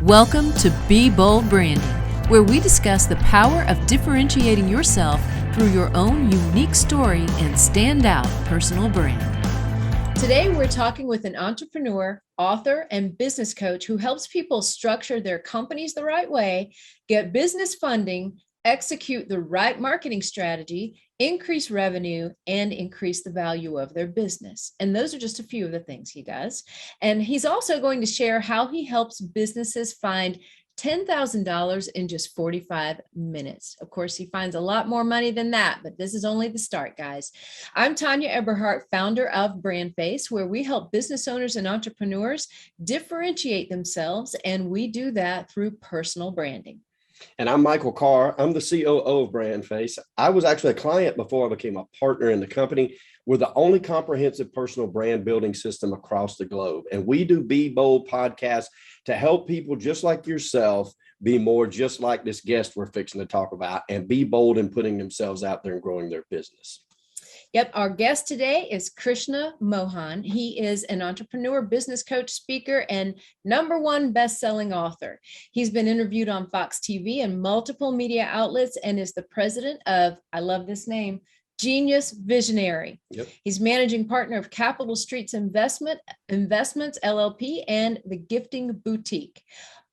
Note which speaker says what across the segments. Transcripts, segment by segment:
Speaker 1: Welcome to Be Bold Branding, where we discuss the power of differentiating yourself through your own unique story and standout personal brand. Today, we're talking with an entrepreneur, author, and business coach who helps people structure their companies the right way, get business funding, execute the right marketing strategy, increase revenue, and increase the value of their business. And those are just a few of the things he does. And he's also going to share how he helps businesses find $10,000 in just 45 minutes. Of course, he finds a lot more money than that, but this is only the start, guys. I'm Tanya Eberhardt, founder of BrandFace, where we help business owners and entrepreneurs differentiate themselves, and we do that through personal branding.
Speaker 2: And I'm Michael Carr. I'm the COO of BrandFace. I was actually a client before I became a partner in the company. We're the only comprehensive personal brand building system across the globe. And we do Be Bold podcasts to help people just like yourself be more just like this guest we're fixing to talk about and be bold in putting themselves out there and growing their business.
Speaker 1: Yep. Our guest today is Krishna Mohan. He is an entrepreneur, business coach, speaker, and #1 best-selling author. He's been interviewed on Fox TV and multiple media outlets and is the president of, I love this name, Genius Visionary.
Speaker 2: Yep.
Speaker 1: He's managing partner of Capital Streets Investments, LLP, and the Gifting Boutique.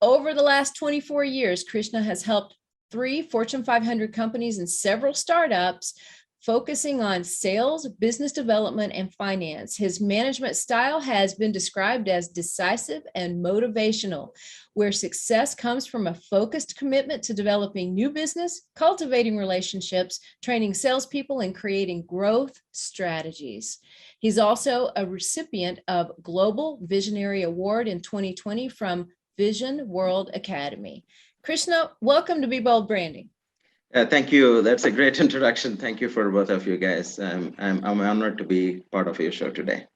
Speaker 1: Over the last 24 years, Krishna has helped 3 Fortune 500 companies and several startups focusing on sales, business development, and finance. His management style has been described as decisive and motivational, where success comes from a focused commitment to developing new business, cultivating relationships, training salespeople, and creating growth strategies. He's also a recipient of Global Visionary Award in 2020 from Vision World Academy. Krishna, welcome to Be Bold Branding.
Speaker 3: Thank you. That's a great introduction. Thank you for both of you guys. I'm honored to be part of your show today.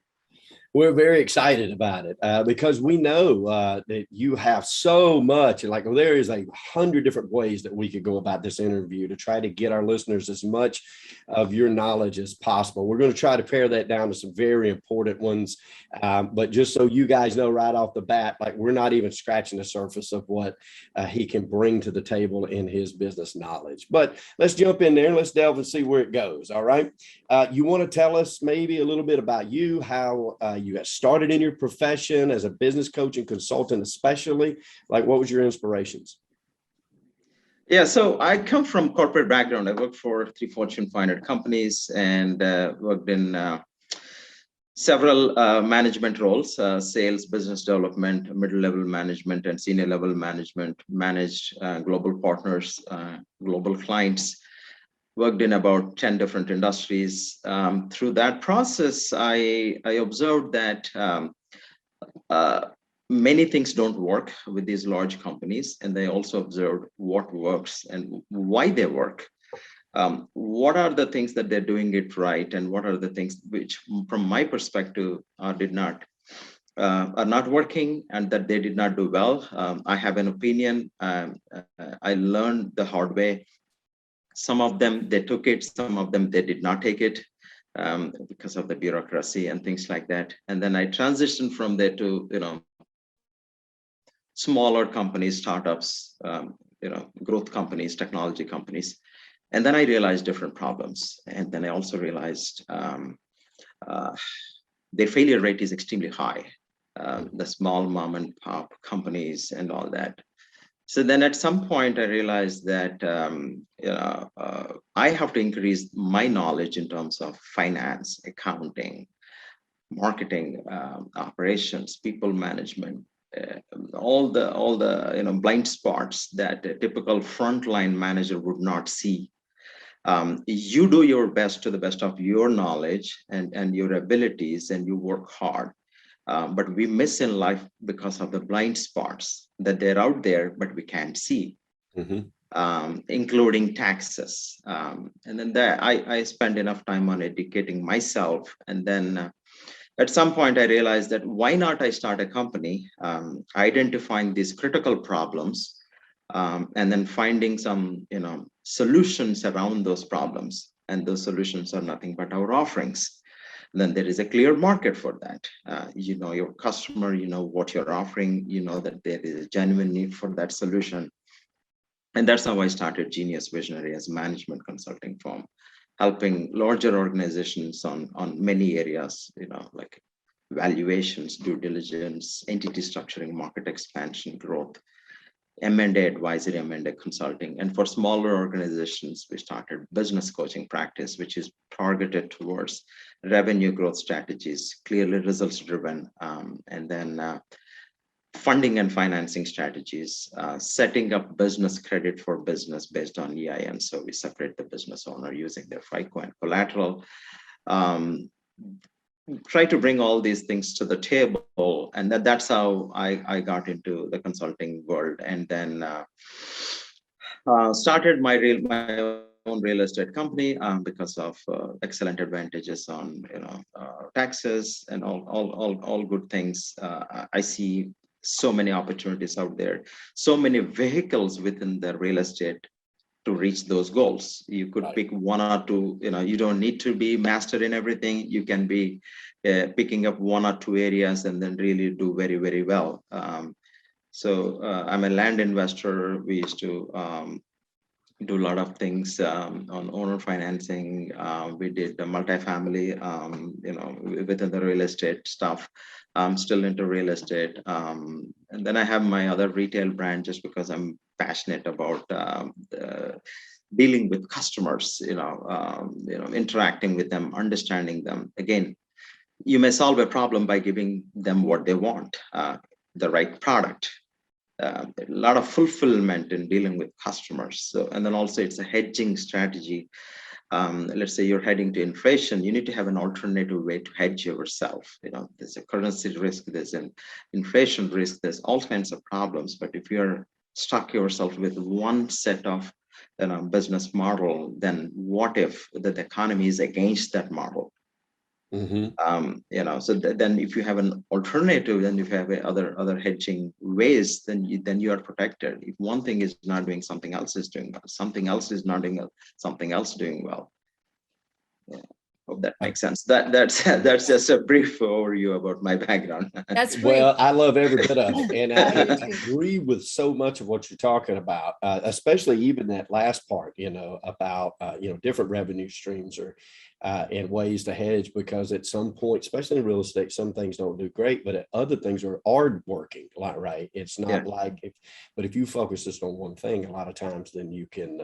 Speaker 2: We're very excited about it because we know that you have so much. Like there is 100 different ways that we could go about this interview to try to get our listeners as much of your knowledge as possible. We're going to try to pare that down to some very important ones. But just so you guys know right off the bat, like we're not even scratching the surface of what he can bring to the table in his business knowledge. But let's jump in there and let's delve and see where it goes. All right. You want to tell us maybe a little bit about you, how you got started in your profession as a business coach and consultant, especially like what was your inspirations?
Speaker 3: Yeah, so I come from corporate background. I worked for 3 Fortune 500 companies and worked in several management roles, sales, business development, middle-level management, and senior-level management, managed global partners, global clients. Worked in about 10 different industries. Through that process, I observed that many things don't work with these large companies, and they also observed what works and why they work. What are the things that they're doing it right, and what are the things which, from my perspective, are not working and that they did not do well. I have an opinion. I learned the hard way. Some of them, they took it. Some of them, they did not take it because of the bureaucracy and things like that. And then I transitioned from there to, smaller companies, startups, growth companies, technology companies. And then I realized different problems. And then I also realized their failure rate is extremely high. The small mom and pop companies and all that. So then at some point I realized that, I have to increase my knowledge in terms of finance, accounting, marketing, operations, people management, all the blind spots that a typical frontline manager would not see. You do your best to the best of your knowledge and your abilities, and you work hard. But we miss in life because of the blind spots that they're out there, but we can't see, including taxes. And then I spend enough time on educating myself. And then at some point I realized that why not I start a company, identifying these critical problems, and then finding some, solutions around those problems. And those solutions are nothing but our offerings. then there is a clear market for that. You know your customer, you know what you're offering, you know that there is a genuine need for that solution. And that's how I started Genius Visionary as a management consulting firm, helping larger organizations on many areas, you know, like valuations, due diligence, entity structuring, market expansion, growth, M&A advisory, M&A consulting. And for smaller organizations, we started business coaching practice, which is targeted towards revenue growth strategies, clearly results driven, and then funding and financing strategies, setting up business credit for business based on EIN. So we separate the business owner using their FICO and collateral. Try to bring all these things to the table, and that's how I got into the consulting world, and then started my own real estate company because of excellent advantages on taxes and all good things. I see so many opportunities out there, so many vehicles within the real estate to reach those goals. You could pick one or two, you don't need to be master in everything. You can be picking up one or two areas and then really do very, very well. So I'm a land investor. We used to do a lot of things on owner financing. We did the multifamily, within the real estate stuff. I'm still into real estate. And then I have my other retail brand just because I'm passionate about dealing with customers, interacting with them, understanding them. Again, you may solve a problem by giving them what they want, the right product. A lot of fulfillment in dealing with customers. So, and then also it's a hedging strategy. Let's say you're heading to inflation, you need to have an alternative way to hedge yourself. There's a currency risk, there's an inflation risk, there's all kinds of problems. But if you're stuck yourself with one set of business model, then what if the economy is against that model? So then if you have an alternative, then if you have other hedging ways, then you are protected. If one thing is not doing, something else is doing well. Something else is not doing, something else doing well. Yeah. Hope that makes sense. That's just a brief overview about my background.
Speaker 1: That's great.
Speaker 2: Well, I love every bit of it, and I agree with so much of what you're talking about, especially even that last part. About different revenue streams or and ways to hedge, because at some point, especially in real estate, some things don't do great, but other things are working right. It's not but if you focus just on one thing, a lot of times, then you can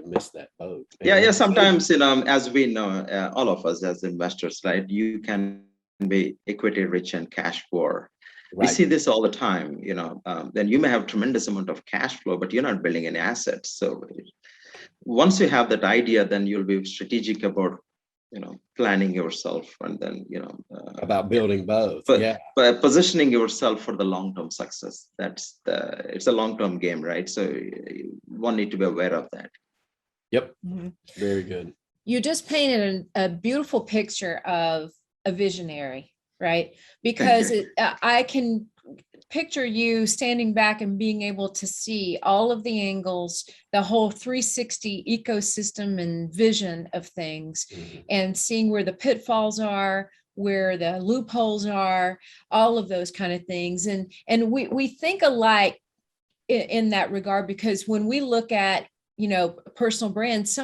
Speaker 2: miss that boat.
Speaker 3: Yeah. Sometimes, as we know, all of us as investors, right? You can be equity rich and cash poor. Right. We see this all the time. Then you may have tremendous amount of cash flow, but you're not building any assets. So once you have that idea, then you'll be strategic about planning yourself, and then
Speaker 2: about building both.
Speaker 3: But positioning yourself for the long-term success. It's a long-term game, right? So one need to be aware of that.
Speaker 2: Yep. Mm-hmm. Very good.
Speaker 1: You just painted a beautiful picture of a visionary, right? Because I can picture you standing back and being able to see all of the angles, the whole 360 ecosystem and vision of things, and seeing where the pitfalls are, where the loopholes are, all of those kind of things. And we think alike in that regard, because when we look at personal brands,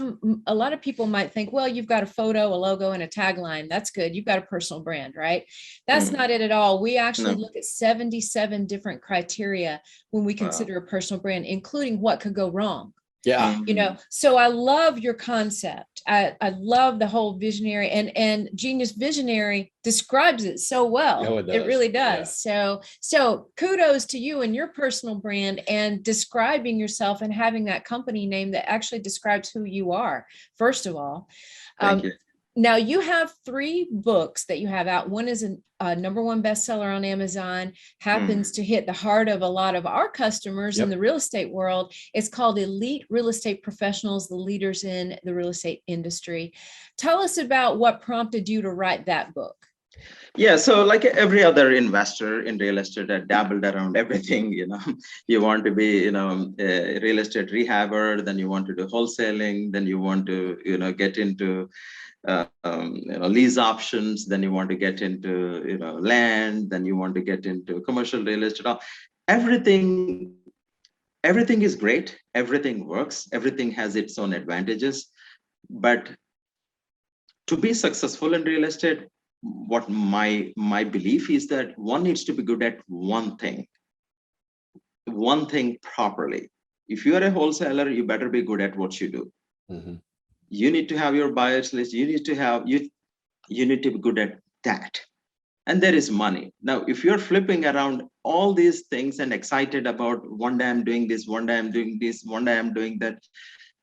Speaker 1: a lot of people might think, well, you've got a photo, a logo, and a tagline. That's good. You've got a personal brand, right? That's not it at all. We actually look at 77 different criteria when we consider a personal brand, including what could go wrong.
Speaker 2: Yeah.
Speaker 1: So I love your concept. I love the whole visionary, and Genius Visionary describes it so well.
Speaker 2: Oh,
Speaker 1: it really does. Yeah. So kudos to you and your personal brand, and describing yourself and having that company name that actually describes who you are, first of all.
Speaker 3: Thank you.
Speaker 1: Now you have 3 books that you have out. One is a #1 bestseller on Amazon, happens to hit the heart of a lot of our customers in the real estate world. It's called Elite Real Estate Professionals, the Leaders in the Real Estate Industry. Tell us about what prompted you to write that book.
Speaker 3: Yeah, so like every other investor in real estate, I dabbled around everything. You want to be, a real estate rehabber, then you want to do wholesaling, then you want to, get into, lease options, then you want to get into, land, then you want to get into commercial real estate. Everything, everything is great. Everything works. Everything has its own advantages. But to be successful in real estate, what my belief is that one needs to be good at one thing properly. If you are a wholesaler, you better be good at what you do.
Speaker 2: Mm-hmm.
Speaker 3: You need to have your buyers list. You need to have you need to be good at that. And there is money. Now, if you're flipping around all these things and excited about one day I'm doing this, one day I'm doing this, one day I'm doing that,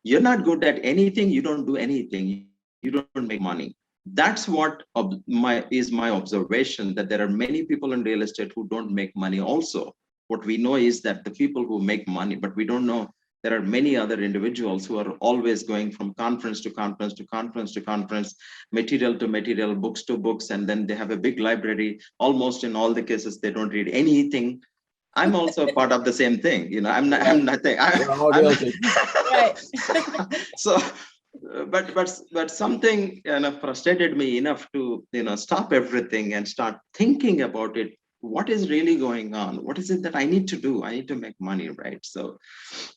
Speaker 3: you're not good at anything. You don't do anything. You don't make money. That's what my observation, that there are many people in real estate who don't make money also. What we know is that the people who make money, but we don't know there are many other individuals who are always going from conference to conference to conference to conference, material to material, books to books, and then they have a big library. Almost in all the cases, they don't read anything. I'm also part of the same thing. I'm nothing.
Speaker 2: We're all guilty.
Speaker 1: Right.
Speaker 3: So, but something frustrated me enough to stop everything and start thinking about it. What is really going on? What is it that I need to do? I need to make money, right? So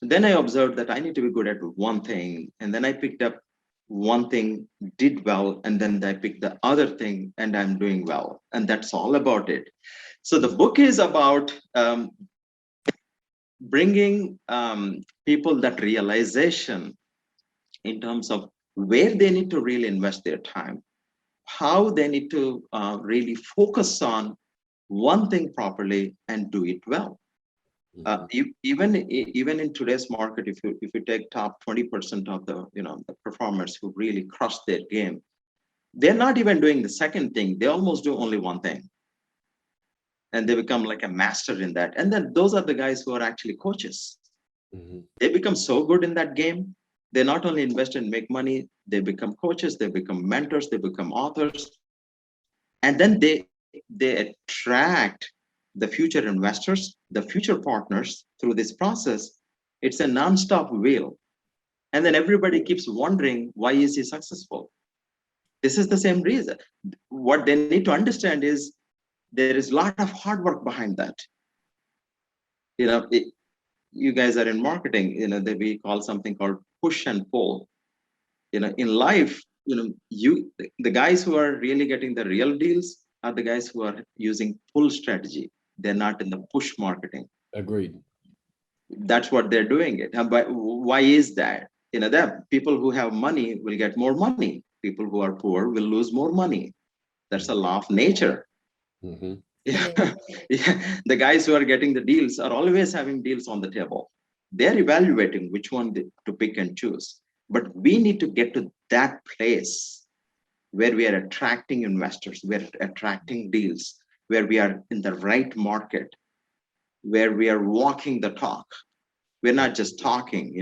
Speaker 3: then I observed that I need to be good at one thing, and then I picked up one thing, did well, and then I picked the other thing, and I'm doing well, and that's all about it. So the book is about bringing people that realization in terms of where they need to really invest their time, how they need to really focus on one thing properly and do it well. Even in today's market, if you take top 20% of the performers who really crush their game, they're not even doing the second thing. They almost do only one thing, and they become like a master in that. And then those are the guys who are actually coaches.
Speaker 2: Mm-hmm.
Speaker 3: They become so good in that game. They not only invest and make money, they become coaches, they become mentors, they become authors, and then they attract the future investors, the future partners through this process. It's a non-stop wheel. And then everybody keeps wondering, why is he successful? This is the same reason. What they need to understand is there is a lot of hard work behind that. You guys are in marketing, that we call something called push and pull. In life, the guys who are really getting the real deals are the guys who are using pull strategy. They're not in the push marketing.
Speaker 2: Agreed.
Speaker 3: That's what they're doing it. But why is that? That people who have money will get more money. People who are poor will lose more money. That's a law of nature.
Speaker 2: Mm-hmm.
Speaker 3: Yeah. The guys who are getting the deals are always having deals on the table. They're evaluating which one to pick and choose. But we need to get to that place where we are attracting investors, we're attracting deals, where we are in the right market, where we are walking the talk. We're not just talking,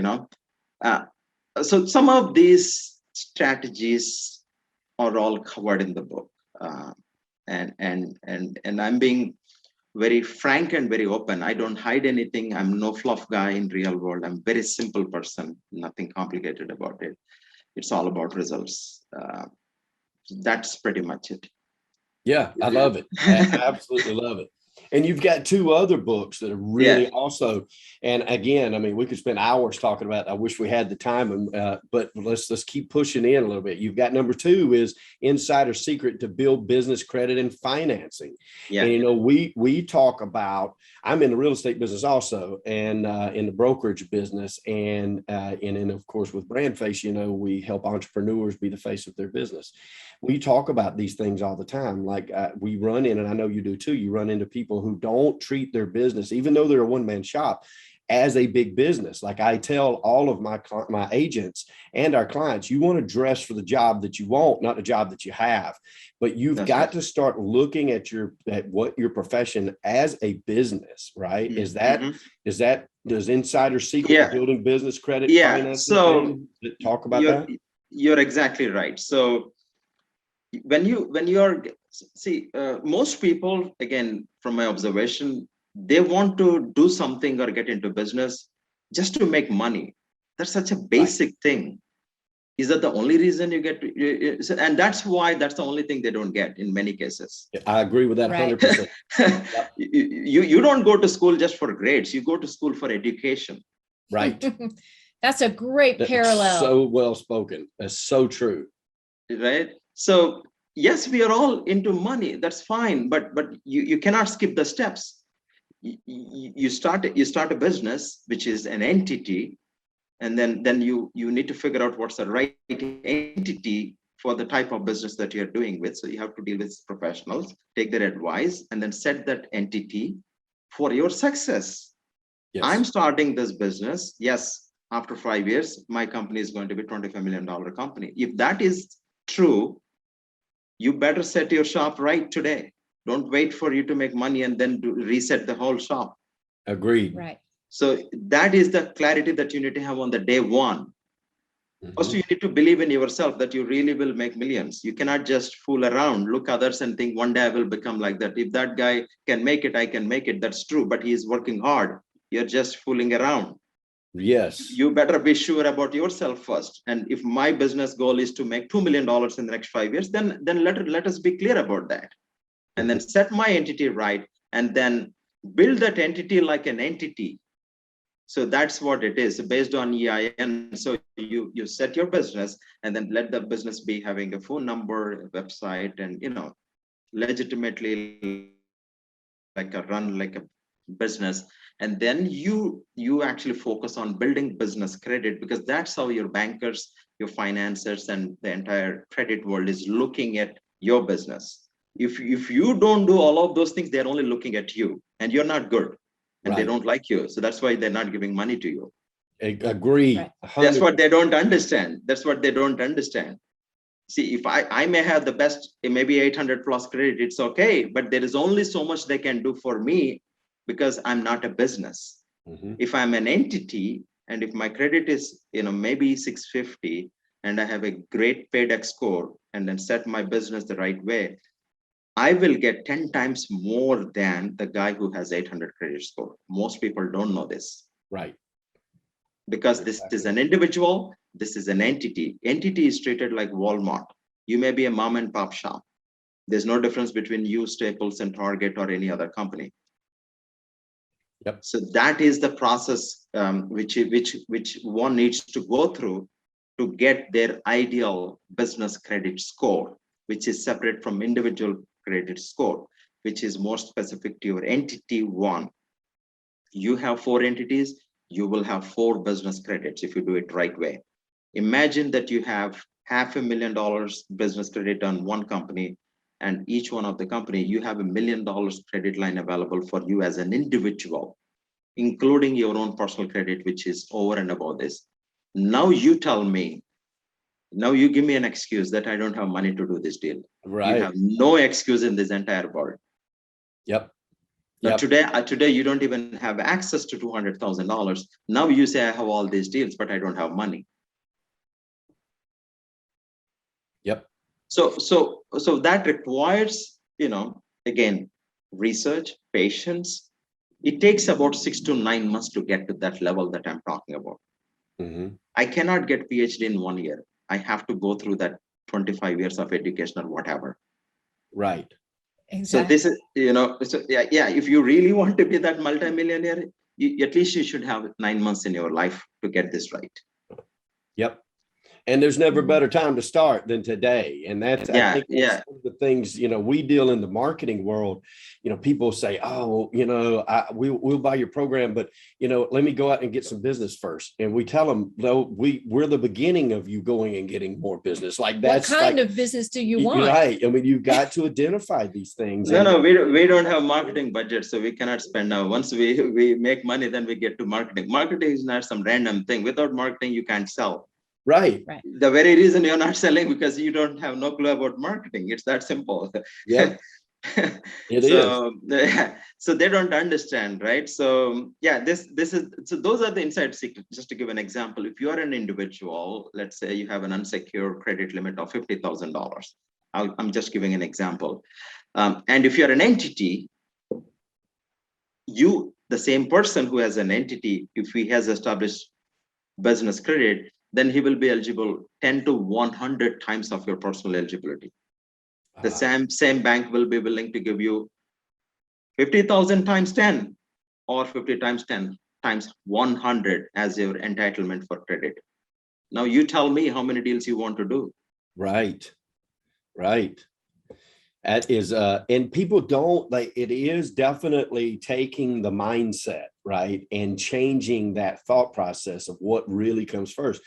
Speaker 3: So some of these strategies are all covered in the book. And I'm being very frank and very open. I don't hide anything. I'm no fluff guy in real world. I'm very simple person, nothing complicated about it. It's all about results. That's pretty much it.
Speaker 2: Yeah, I love it. I absolutely love it. And you've got two other books that are really also, and again, I mean, we could spend hours talking about, I wish we had the time, but let's keep pushing in a little bit. You've got number 2 is Insider Secret to Build Business Credit and Financing.
Speaker 3: Yeah.
Speaker 2: And, we talk about, I'm in the real estate business also, and in the brokerage business, and of course with BrandFace, we help entrepreneurs be the face of their business. We talk about these things all the time. Like we run in, and I know you do too, you run into people who don't treat their business, even though they're a one-man shop, as a big business. Like I tell all of my agents and our clients, you want to dress for the job that you want, not the job that you have. But you've got to start looking at what your profession as a business, right? Mm-hmm. Does Insider Secret Building Business Credit Financing?
Speaker 3: So
Speaker 2: talk about that?
Speaker 3: You're exactly right. So when you're See, most people, again, from my observation, they want to do something or get into business just to make money. That's such a basic thing. Is that the only reason you get to, and that's why that's the only thing they don't get in many cases.
Speaker 2: I agree with that 100%.
Speaker 3: Yep. You don't go to school just for grades. You go to school for education.
Speaker 2: Right.
Speaker 1: That's a great parallel.
Speaker 2: So well spoken. That's so true.
Speaker 3: Right. So yes, we are all into money. That's fine. But you cannot skip the steps. You start a business, which is an entity. And then you need to figure out what's the right entity for the type of business that you're doing with. So you have to deal with professionals, take their advice, and then set that entity for your success. Yes. I'm starting this business. Yes, after 5 years, my company is going to be $25 million company. If that is true, you better set your shop right today. Don't wait for you to make money and then reset the whole shop.
Speaker 2: Agreed.
Speaker 1: Right.
Speaker 3: So that is the clarity that you need to have on the day one. Also, you need to believe in yourself that you really will make millions. You cannot just fool around, look others and think one day I will become like that. If that guy can make it, I can make it. That's true, but he is working hard. You're just fooling around.
Speaker 2: Yes.
Speaker 3: You better be sure about yourself first. And if my business goal is to make $2 million in the next 5 years, then let us be clear about that. And then set my entity right, and then build that entity like an entity. So that's what it is based on EIN. So you set your business and then let the business be having a phone number, a website, and legitimately run like a business. And then you actually focus on building business credit, because that's how your bankers, your financiers, and the entire credit world is looking at your business. If you don't do all of those things, they're only looking at you, and you're not good. And they don't like you. So that's why they're not giving money to you.
Speaker 2: Agree.
Speaker 1: Right.
Speaker 3: That's what they don't understand. That's what they don't understand. See, if I may have the best, maybe 800 plus credit, it's okay. But there is only so much they can do for me, because I'm not a business. If I'm an entity, and if my credit is, maybe 650, and I have a great PAYDEX score, and then set my business the right way, I will get 10 times more than the guy who has 800 credit score. Most people don't know this.
Speaker 2: Right.
Speaker 3: Because this is an individual, this is an entity. Entity is treated like Walmart. You may be a mom and pop shop. There's no difference between you, Staples, and Target, or any other company.
Speaker 2: Yep.
Speaker 3: So that is the process which one needs to go through to get their ideal business credit score, which is separate from individual credit score, which is more specific to your entity one. You have 4 entities, you will have 4 business credits if you do it right way. Imagine that you have $500,000 business credit on one company, and each one of the company, you have $1 million credit line available for you as an individual, including your own personal credit, which is over and above this. Now you tell me, now you give me an excuse that I don't have money to do this deal. Right. You have no excuse in this entire world.
Speaker 2: Yep.
Speaker 3: Now today you don't even have access to $200,000. Now you say I have all these deals, but I don't have money.
Speaker 2: Yep.
Speaker 3: So that requires, again, research, patience. It takes about 6 to 9 months to get to that level that I'm talking about. I cannot get PhD in 1 year. I have to go through that 25 years of education or whatever.
Speaker 2: Right.
Speaker 1: Exactly.
Speaker 3: So this is, if you really want to be that multimillionaire, at least you should have 9 months in your life to get this right.
Speaker 2: Yep. And there's never a better time to start than today. And that's, I think that's one of the things, we deal in the marketing world. People say, oh, we'll buy your program, but, let me go out and get some business first. And we tell them, no, we're the beginning of you going and getting more business. Like that's
Speaker 1: what kind of business do you want?
Speaker 2: Right. I mean, you've got to identify these things.
Speaker 3: No, we don't have marketing budget, so we cannot spend now. Once we make money, then we get to marketing. Marketing is not some random thing. Without marketing, you can't sell.
Speaker 2: Right.
Speaker 3: The very reason you're not selling, because you don't have no clue about marketing. It's that simple.
Speaker 2: Yeah.
Speaker 3: So they don't understand, right? So this is, so those are the inside secrets. Just to give an example, if you are an individual, let's say you have an unsecured credit limit of $50,000, I'm just giving an example. And if you're an entity, the same person who has an entity, if he has established business credit, then he will be eligible 10 to 100 times of your personal eligibility. The same bank will be willing to give you 50,000 times 10 or 50 times 10 times 100 as your entitlement for credit. Now you tell me how many deals you want to do.
Speaker 2: Right. That is, and people don't like, it is definitely taking the mindset, right, and changing that thought process of what really comes first.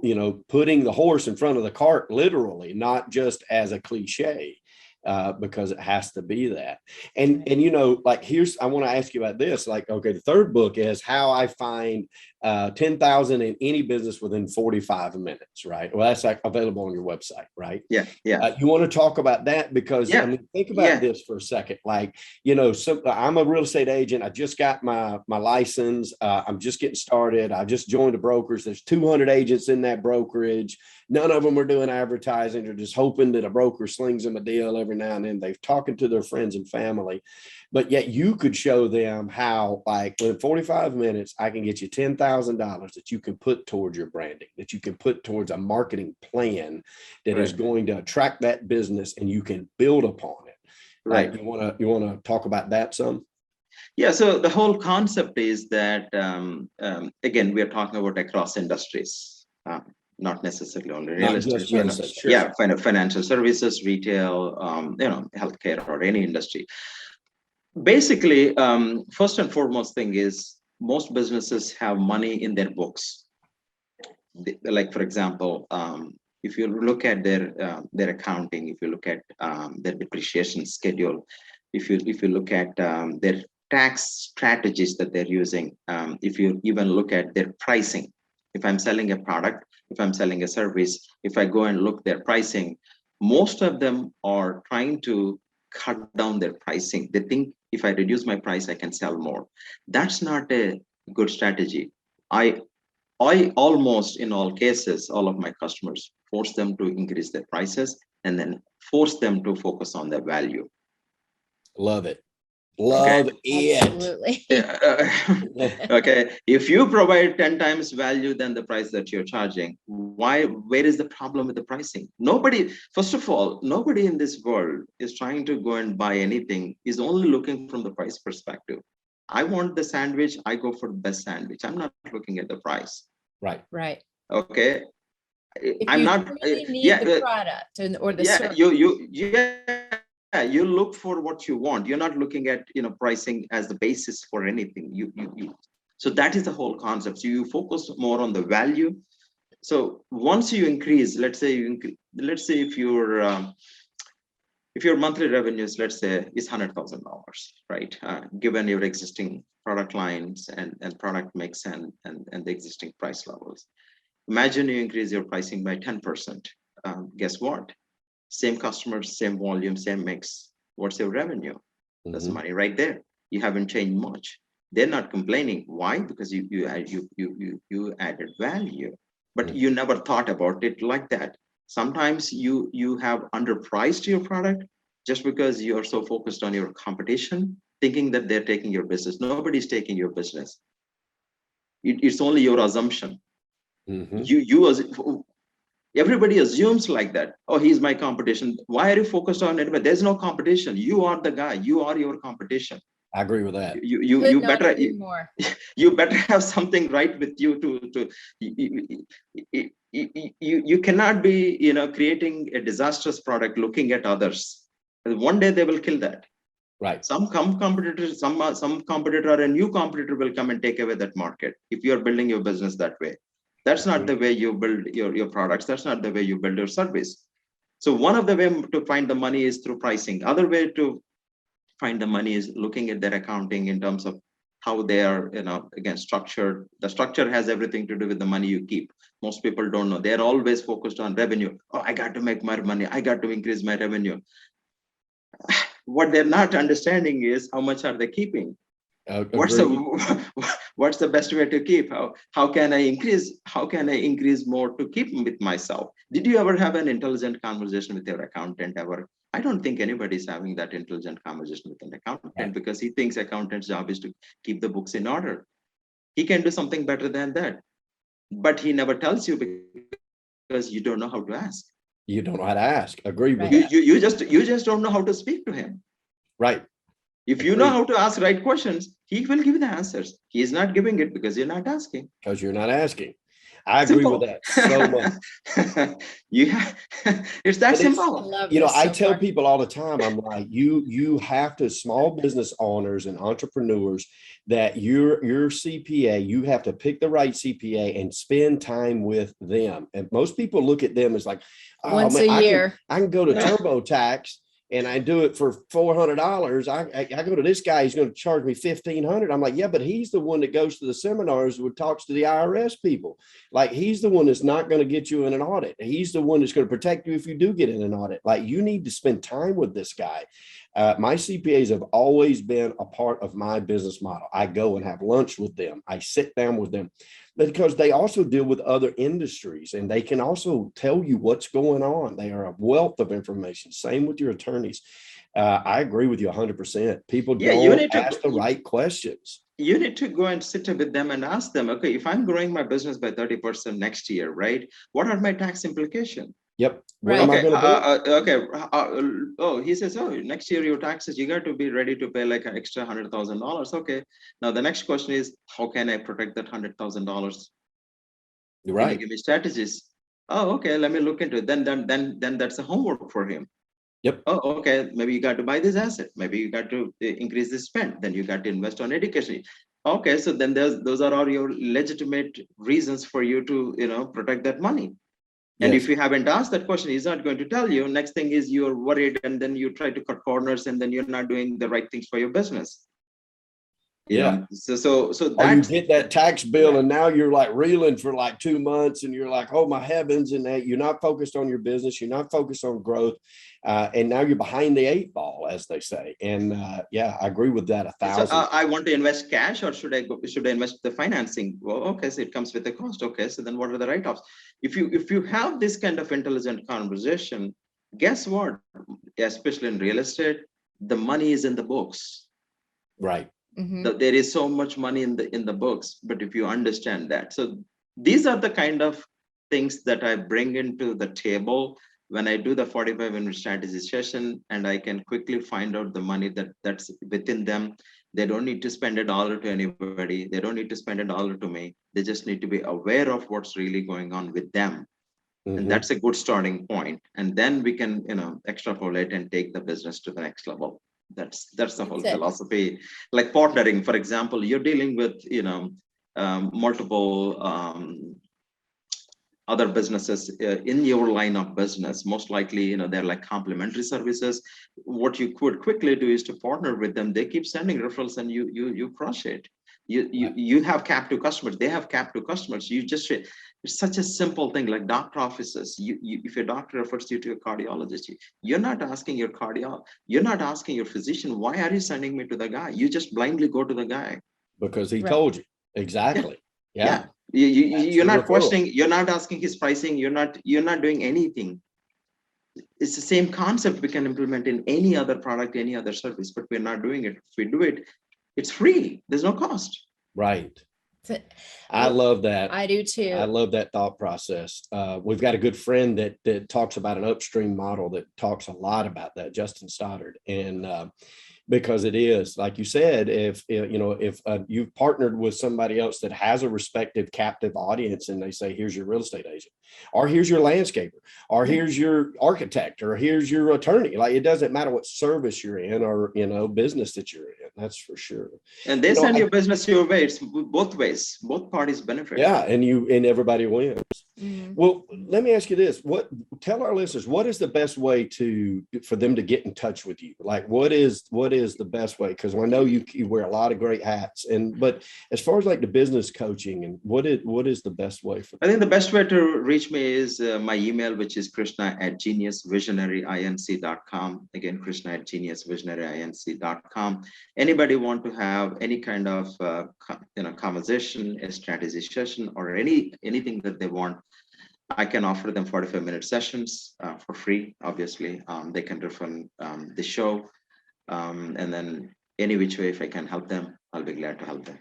Speaker 2: You know, putting the horse in front of the cart, literally, not just as a cliche, because it has to be that. And you know, like, I want to ask you about this. Like, okay, the third book is how I find 10,000 in any business within 45 minutes, right? Well, that's like available on your website, right?
Speaker 3: Yeah.
Speaker 2: You want to talk about that because I mean, think about this for a second. Like, you know, I'm a real estate agent. I just got my license. I'm just getting started. I just joined a brokerage. There's 200 agents in that brokerage. None of them are doing advertising. They're just hoping that a broker slings them a deal every now and then. They're talking to their friends and family. But yet you could show them how, like, in 45 minutes, I can get you $10,000 that you can put towards your branding, that you can put towards a marketing plan that is going to attract that business, and you can build upon it.
Speaker 3: Right.
Speaker 2: You want to talk about that some?
Speaker 3: Yeah. So the whole concept is that, again, we are talking about across industries, not necessarily only real estate.
Speaker 2: Real estate, sure.
Speaker 3: Yeah, financial services, retail, healthcare, or any industry. Basically, first and foremost thing is most businesses have money in their books. Like, for example, if you look at their accounting, if you look at their depreciation schedule, if you look at their tax strategies that they're using, if you even look at their pricing, if I'm selling a product, if I'm selling a service, if I go and look their pricing, most of them are trying to cut down their pricing. They think if I reduce my price, I can sell more. That's not a good strategy. I almost, in all cases, all of my customers force them to increase their prices and then force them to focus on their value.
Speaker 2: Love it. Love it.
Speaker 1: Absolutely.
Speaker 3: Okay. If you provide 10 times value than the price that you're charging, where is the problem with the pricing? First of all, nobody in this world is trying to go and buy anything, is only looking from the price perspective. I want the sandwich, I go for the best sandwich. I'm not looking at the price.
Speaker 1: Right.
Speaker 3: Okay.
Speaker 1: If
Speaker 3: I'm
Speaker 1: you
Speaker 3: not
Speaker 1: really need the product or the service.
Speaker 3: You look for what you want. You're not looking at pricing as the basis for anything. So that is the whole concept. So you focus more on the value. So once you increase, let's say if your monthly revenues, let's say, is $100,000, right? Given your existing product lines and product mix and the existing price levels. Imagine you increase your pricing by 10%. Guess what? Same customers, same volume, same mix. What's your revenue? That's money right there. You haven't changed much. They're not complaining. Why? Because you added value, but you never thought about it like that. Sometimes you have underpriced your product just because you are so focused on your competition, thinking that they're taking your business. Nobody's taking your business. It's only your assumption. Everybody assumes like that. Oh, he's my competition. Why are you focused on it? But there's no competition. You are the guy. You are your competition.
Speaker 2: I agree with that.
Speaker 3: You better have something right with you you cannot be creating a disastrous product looking at others. One day they will kill that.
Speaker 2: Right.
Speaker 3: Some competitor or a new competitor will come and take away that market if you are building your business that way. That's not the way you build your products. That's not the way you build your service. So one of the way to find the money is through pricing. Other way to find the money is looking at their accounting in terms of how they are, again, structured. The structure has everything to do with the money you keep. Most people don't know. They're always focused on revenue. Oh, I got to make more money. I got to increase my revenue. What they're not understanding is how much are they keeping? What's the best way to keep? How can I increase more to keep with myself? Did you ever have an intelligent conversation with your accountant ever? I don't think anybody's having that intelligent conversation with an accountant because he thinks accountant's job is to keep the books in order. He can do something better than that, but he never tells you because you don't know how to ask.
Speaker 2: You don't know how to ask. Agree with
Speaker 1: Right.
Speaker 2: that.
Speaker 3: You just don't know how to speak to him.
Speaker 2: Right.
Speaker 3: If you know how to ask right questions, he will give the answers. He is not giving it because you're not asking.
Speaker 2: Because you're not asking. I agree
Speaker 3: Simple.
Speaker 2: with that so much.
Speaker 3: It's that
Speaker 2: And it's,
Speaker 3: simple.
Speaker 1: love
Speaker 2: you know,
Speaker 1: this
Speaker 2: I
Speaker 1: so
Speaker 2: tell
Speaker 1: far.
Speaker 2: people all the time, I'm like, you have to, small business owners and entrepreneurs, that your CPA, you have to pick the right CPA and spend time with them. And most people look at them as like, oh
Speaker 1: Once
Speaker 2: man,
Speaker 1: a year.
Speaker 2: I can go to
Speaker 1: Yeah.
Speaker 2: TurboTax and I do it for $400. I go to this guy, he's going to charge me $1,500. I'm like, yeah, but he's the one that goes to the seminars and talks to the IRS people. Like, he's the one that's not going to get you in an audit. He's the one that's going to protect you if you do get in an audit. Like, you need to spend time with this guy. My CPAs have always been a part of my business model. I go and have lunch with them. I sit down with them because they also deal with other industries and they can also tell you what's going on. They are a wealth of information. Same with your attorneys. I agree with you 100%. People don't ask the right questions.
Speaker 3: You need to go and sit with them and ask them, okay, if I'm growing my business by 30% next year, right? What are my tax implications?
Speaker 2: Yep.
Speaker 1: Right.
Speaker 2: Am I going to
Speaker 3: okay. Oh, he says, oh, next year your taxes, you got to be ready to pay like an extra $100,000. Okay. Now the next question is, how can I protect that $100,000?
Speaker 2: Right.
Speaker 3: Can you give me strategies? Oh, okay. Let me look into it. Then that's a homework for him.
Speaker 2: Yep.
Speaker 3: Oh, okay. Maybe you got to buy this asset. Maybe you got to increase the spend. Then you got to invest on education. Okay, so then those are all your legitimate reasons for you to protect that money. And
Speaker 2: Yes.
Speaker 3: if you haven't asked that question, he's not going to tell you. Next thing is you're worried, and then you try to cut corners, and then you're not doing the right things for your business. So
Speaker 2: or you get that tax bill and now you're like reeling for like 2 months and you're like, oh my heavens, and that you're not focused on your business, you're not focused on growth, and now you're behind the 8 ball, as they say. And yeah, I agree with that 1,000.
Speaker 3: So I want to invest cash, or should I invest the financing? Well, okay, so it comes with a cost. Okay, so then what are the write-offs? If you have this kind of intelligent conversation, guess what? Especially in real estate, the money is in the books.
Speaker 2: Right.
Speaker 1: Mm-hmm.
Speaker 3: There is so much money in the books, but if you understand that, so these are the kind of things that I bring into the table when I do the 45-minute strategy session, and I can quickly find out the money that's within them. They don't need to spend $1 to anybody. They don't need to spend $1 to me. They just need to be aware of what's really going on with them.
Speaker 2: Mm-hmm.
Speaker 3: And that's a good starting point. And then we can, extrapolate and take the business to the next level. That's the whole philosophy. Like partnering, for example, you're dealing with multiple other businesses in your line of business. Most likely, they're like complementary services. What you could quickly do is to partner with them. They keep sending referrals, and you crush it. You have captive customers. They have captive customers. It's such a simple thing, like doctor offices. If your doctor refers you to a cardiologist, you're not asking you're not asking your physician, why are you sending me to the guy? You just blindly go to the guy
Speaker 2: because he told you. Exactly.
Speaker 3: Yeah. You're not questioning. You're not asking his pricing. You're not doing anything. It's the same concept we can implement in any other product, any other service, but we're not doing it. If we do it, it's free. There's no cost.
Speaker 2: Right. I love that.
Speaker 1: I do too.
Speaker 2: I love that thought process. We've got a good friend that talks about an upstream model that talks a lot about that, Justin Stoddard. And because it is, like you said, if you've partnered with somebody else that has a respective captive audience, and they say, here's your real estate agent, or here's your landscaper, or here's your architect, or here's your attorney. Like, it doesn't matter what service you're in or, business that you're in. That's for sure.
Speaker 3: And they send your business your way. It's both ways. Both parties benefit.
Speaker 2: Yeah. And everybody wins.
Speaker 1: Mm-hmm.
Speaker 2: Well, let me ask you this. Tell our listeners, what is the best way for them to get in touch with you? Like, what is the best way? Because I know you wear a lot of great hats, but as far as like the business coaching, and what is the best way for them?
Speaker 3: I think the best way to reach me is my email, which is krishna@geniusvisionaryinc.com. Again, krishna@geniusvisionaryinc.com. Anybody want to have any kind of conversation, a strategy session, or anything that they want, I can offer them 45-minute sessions for free. Obviously, they can refer the show, and then any which way, if I can help them, I'll be glad to help them.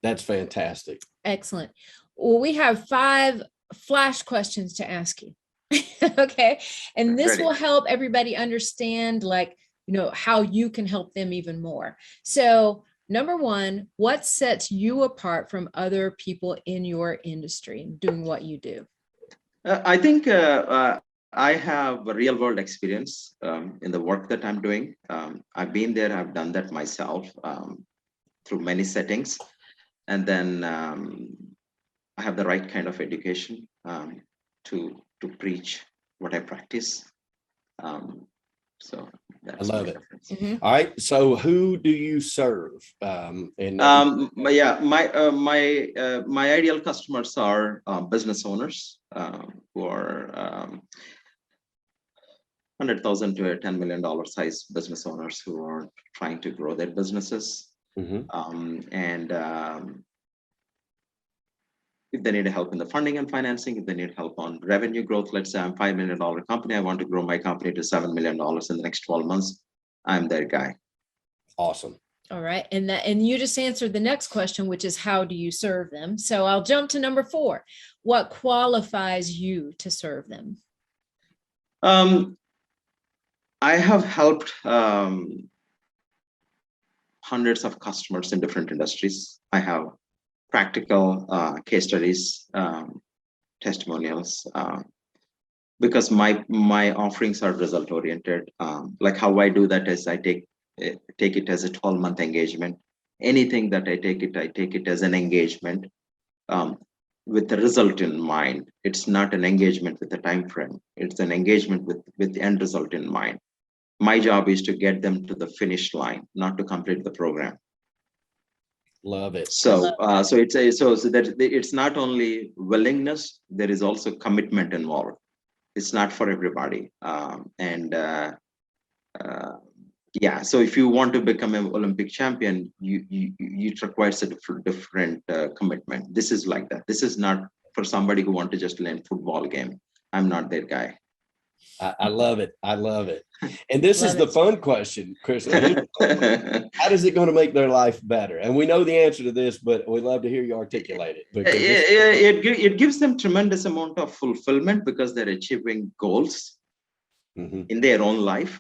Speaker 2: That's fantastic.
Speaker 1: Excellent. Well, we have 5 flash questions to ask you. Okay. And this will help everybody understand, like, how you can help them even more. So, number 1, what sets you apart from other people in your industry and doing what you do?
Speaker 3: I think I have a real world experience in the work that I'm doing. I've been there, I've done that myself through many settings. And then I have the right kind of education to preach what I practice. So that's
Speaker 2: I love it. Mm-hmm. All right. So who do you serve?
Speaker 3: Yeah, my ideal customers are business owners who are $100,000 to $10 million size business owners who are trying to grow their businesses. Mm-hmm. If they need help in the funding and financing, if they need help on revenue growth, let's say I'm $5 million company, I want to grow my company to $7 million in the next 12 months, I'm their guy.
Speaker 2: Awesome.
Speaker 1: All right. And you just answered the next question, which is how do you serve them? So I'll jump to number 4. What qualifies you to serve them?
Speaker 3: I have helped hundreds of customers in different industries. I have practical case studies, testimonials, because my offerings are result oriented. Like how I do that is I take it as a 12-month engagement. Anything that I take it as an engagement with the result in mind. It's not an engagement with a time frame. It's an engagement with the end result in mind. My job is to get them to the finish line, not to complete the program.
Speaker 2: Love it.
Speaker 3: So that it's not only willingness, there is also commitment involved. It's not for everybody. Yeah, so if you want to become an Olympic champion, it requires a different commitment. This is like that. This is not for somebody who want to just learn football game. I'm not their guy.
Speaker 2: I love it. I love it. And this is the fun question, Krishna. How is it going to make their life better? And we know the answer to this, but we'd love to hear you articulate it.
Speaker 3: It gives them tremendous amount of fulfillment because they're achieving goals in their own life.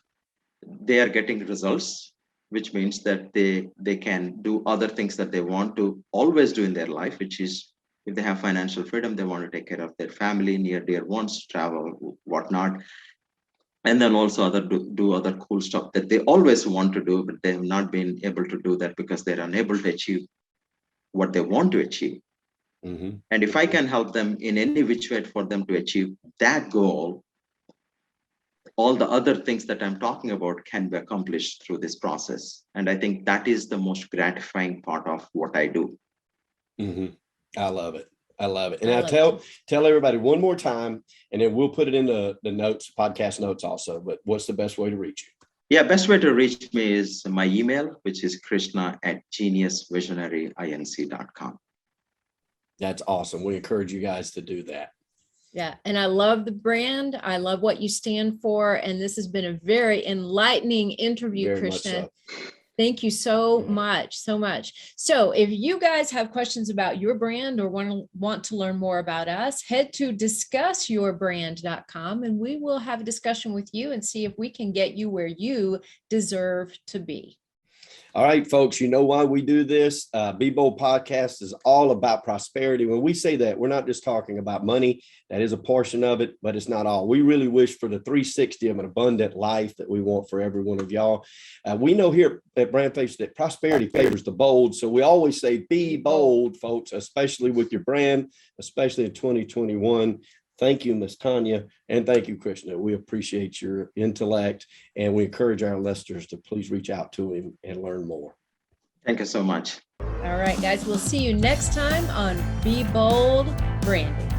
Speaker 3: They are getting results, which means that they can do other things that they want to always do in their life, which is if they have financial freedom, they want to take care of their family, near dear ones, travel, whatnot. And then also do other cool stuff that they always want to do, but they have not been able to do that because they're unable to achieve what they want to achieve. And if I can help them in any which way for them to achieve that goal, all the other things that I'm talking about can be accomplished through this process. And I think that is the most gratifying part of what I do.
Speaker 2: I love it. I love it. And I'll tell everybody one more time, and then we'll put it in the notes, podcast notes also, but what's the best way to reach you?
Speaker 3: Yeah, best way to reach me is my email, which is krishna@geniusvisionaryinc.com.
Speaker 2: That's awesome. We encourage you guys to do that.
Speaker 1: Yeah. And I love the brand. I love what you stand for. And this has been a very enlightening interview, very Krishna. Thank you so much. So if you guys have questions about your brand or want to learn more about us, head to discussyourbrand.com and we will have a discussion with you and see if we can get you where you deserve to be.
Speaker 2: All right, folks, you know why we do this. Be Bold Podcast is all about prosperity. When we say that, we're not just talking about money. That is a portion of it, but it's not all. We really wish for the 360 of an abundant life that we want for every one of y'all. We know here at BrandFace that prosperity favors the bold. So we always say be bold, folks, especially with your brand, especially in 2021. Thank you, Ms. Tanya, and thank you, Krishna. We appreciate your intellect, and we encourage our listeners to please reach out to him and learn more.
Speaker 3: Thank you so much.
Speaker 1: All right, guys, we'll see you next time on Be Bold Branding.